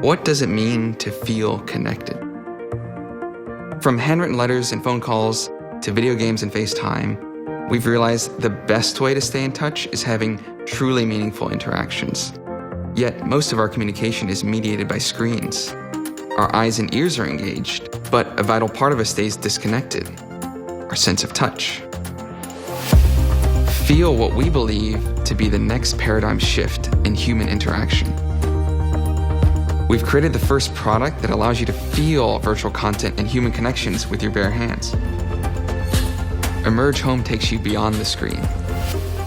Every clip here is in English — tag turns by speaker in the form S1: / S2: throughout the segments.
S1: What does it mean to feel connected? From handwritten letters and phone calls to video games and FaceTime, we've realized the best way to stay in touch is having truly meaningful interactions. Yet most of our communication is mediated by screens. Our eyes and ears are engaged, but a vital part of us stays disconnected: our sense of touch. Feel what we believe to be the next paradigm shift in human interaction. We've created the first product that allows you to feel virtual content and human connections with your bare hands. Emerge Home takes you beyond the screen.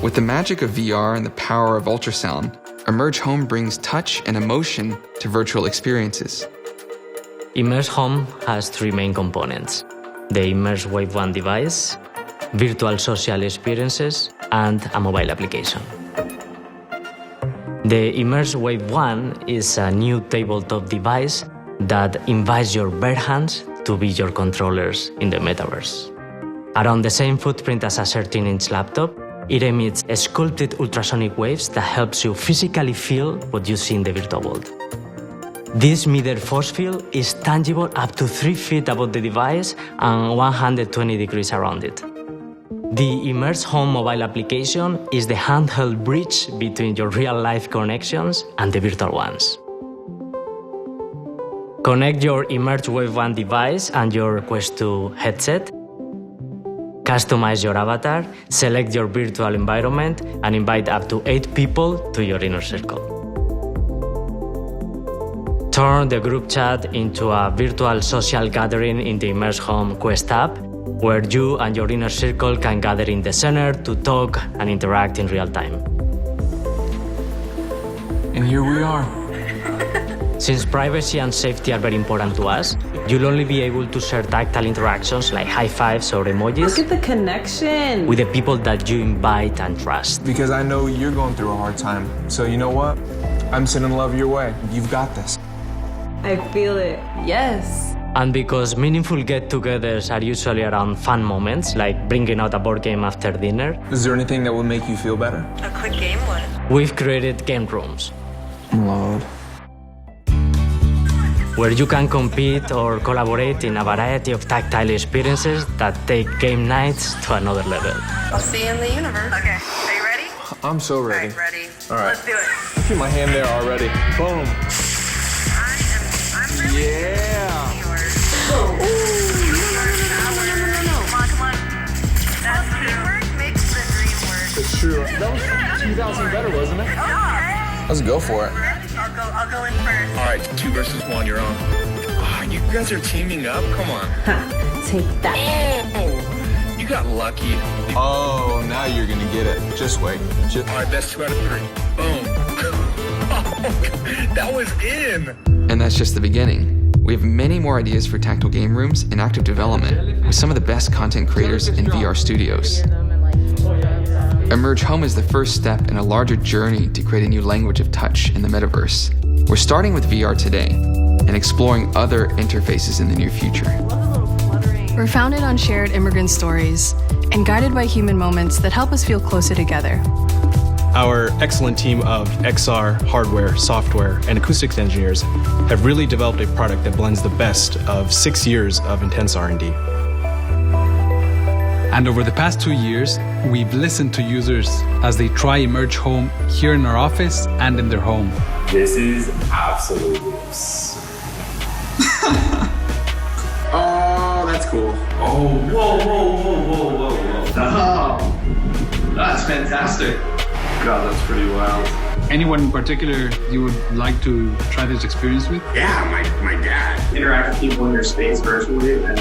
S1: With the magic of VR and the power of ultrasound, Emerge Home brings touch and emotion to virtual experiences.
S2: Immerse Home has three main components: the Immerse Wave 1 device, virtual social experiences, and a mobile application. The Immerse Wave 1 is a new tabletop device that invites your bare hands to be your controllers in the metaverse. Around the same footprint as a 13-inch laptop, it emits sculpted ultrasonic waves that helps you physically feel what you see in the virtual world. This mid-air force field is tangible up to 3 feet above the device and 120 degrees around it. The Immerse Home mobile application is the handheld bridge between your real-life connections and the virtual ones. Connect your Immerse Wave 1 device and your Quest 2 headset. Customize your avatar, select your virtual environment, and invite up to 8 people to your inner circle. Turn the group chat into a virtual social gathering in the Immerse Home Quest app, where you and your inner circle can gather in the center to talk and interact in real time.
S3: And here we are.
S2: Since privacy and safety are very important to us, you'll only be able to share tactile interactions like high fives or emojis.
S4: Look at the connection.
S2: With the people that you invite and trust.
S3: Because I know you're going through a hard time. So you know what? I'm sending love your way. You've got this.
S4: I feel it. Yes.
S2: And because meaningful get-togethers are usually around fun moments, like bringing out a board game after dinner.
S3: Is there anything that would make you feel better?
S5: A quick game would.
S2: We've created game rooms.
S3: Lord.
S2: Where you can compete or collaborate in a variety of tactile experiences that take game nights to another level.
S5: I'll see you in the universe. Okay, are you ready?
S3: I'm so ready.
S5: All right, ready.
S3: All right.
S5: Let's do it.
S3: Keep my hand there already. Boom.
S5: I'm really
S3: Yeah.
S5: yours. Come on. That's teamwork makes the dream work.
S3: It's true. That was 2,000 better, wasn't it?
S5: Okay.
S3: Let's go for it.
S5: I'll go in first.
S6: All right, 2 versus 1, you're on. Ah, you guys are teaming up? Come on.
S4: Take that.
S6: Oh, you got lucky.
S3: Oh, now you're gonna get it. Just wait.
S6: All right, that's 2 out of 3. Boom. That was in.
S1: And that's just the beginning. We have many more ideas for tactile game rooms in active development with some of the best content creators in VR studios. Emerge Home is the first step in a larger journey to create a new language of touch in the metaverse. We're starting with VR today and exploring other interfaces in the near future.
S7: We're founded on shared immigrant stories and guided by human moments that help us feel closer together.
S8: Our excellent team of XR, hardware, software, and acoustics engineers have really developed a product that blends the best of 6 years of intense R&D.
S9: And over the past 2 years, we've listened to users as they try Emerge Home here in our office and in their home.
S10: This is absolutely absurd. Oh, that's cool. Oh, whoa. Oh, that's fantastic. God, that's pretty wild.
S9: Anyone in particular you would like to try this experience with?
S10: Yeah, my dad. Interact with people in your space virtually, and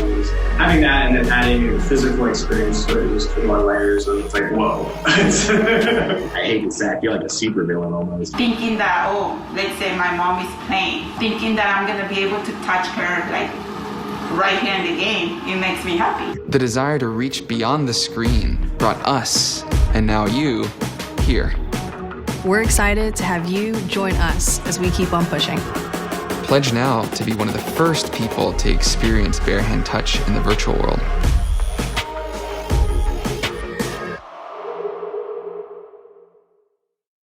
S10: having that and then adding a physical experience to it, just 2 more layers, and it's like, whoa. I hate to say, I feel like a supervillain almost.
S11: Thinking that, let's say my mom is playing, thinking that I'm gonna be able to touch her like right here in the game, it makes me happy.
S1: The desire to reach beyond the screen brought us, and now you, here.
S7: We're excited to have you join us as we keep on pushing.
S1: Pledge now to be one of the first people to experience bare hand touch in the virtual world.